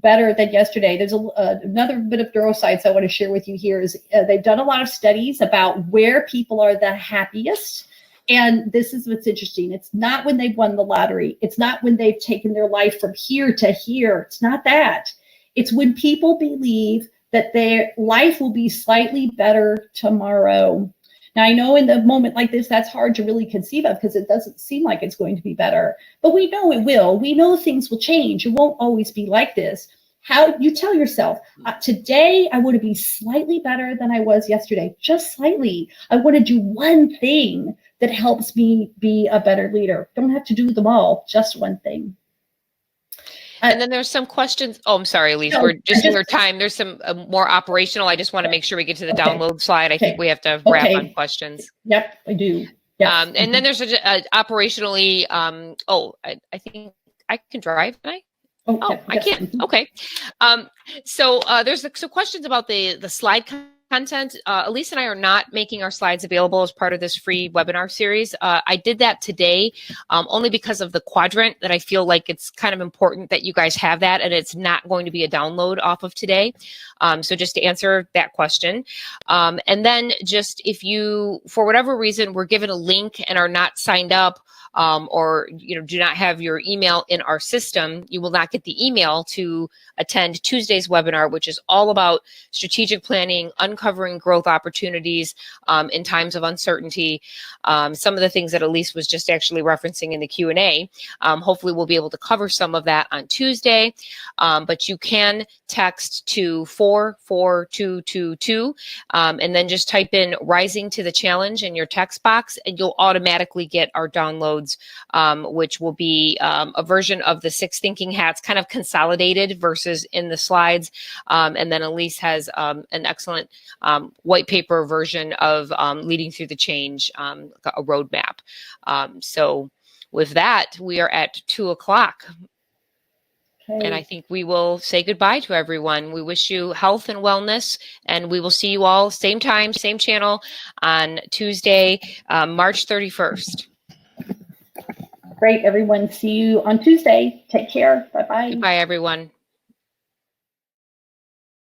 Speaker 1: better than yesterday. There's another bit of neuroscience I want to share with you here is they've done a lot of studies about where people are the happiest. And this is what's interesting. It's not when they've won the lottery. It's not when they've taken their life from here to here. It's not that. It's when people believe that their life will be slightly better tomorrow. Now, I know in the moment like this, that's hard to really conceive of because it doesn't seem like it's going to be better. But we know it will. We know things will change. It won't always be like this. How you tell yourself, today I want to be slightly better than I was yesterday, just slightly. I want to do one thing that helps me be a better leader. Don't have to do them all, just one thing.
Speaker 2: And then there's some questions. Oh, I'm sorry, Elise.
Speaker 1: No,
Speaker 2: We're just in your time. There's some more operational. I just want to make sure we get to the download slide. I think we have to wrap on questions.
Speaker 1: Yep, I do. Yes.
Speaker 2: And then there's operationally. I think I can drive. Can I? Oh, I can't. Okay. So there's some questions about the slide content. Elise and I are not making our slides available as part of this free webinar series. I did that today only because of the quadrant, that I feel like it's kind of important that you guys have that, and it's not going to be a download off of today. So just to answer that question. And then just if you, for whatever reason, were given a link and are not signed up, or do not have your email in our system, you will not get the email to attend Tuesday's webinar, which is all about strategic planning, uncovering growth opportunities in times of uncertainty. Some of the things that Elise was just actually referencing in the Q&A. Hopefully we'll be able to cover some of that on Tuesday, but you can text to 44222 and then just type in "rising to the challenge" in your text box, and you'll automatically get our downloads, which will be a version of the 6 Thinking Hats, kind of consolidated versus in the slides. And then Elise has an excellent white paper version of Leading Through the Change, a roadmap. So with that, we are at 2:00. And I think we will say goodbye to everyone. We wish you health and wellness, and we will see you all same time, same channel on Tuesday, March 31st.
Speaker 1: Great, everyone. See you on Tuesday. Take care. Bye-bye.
Speaker 2: Bye, everyone.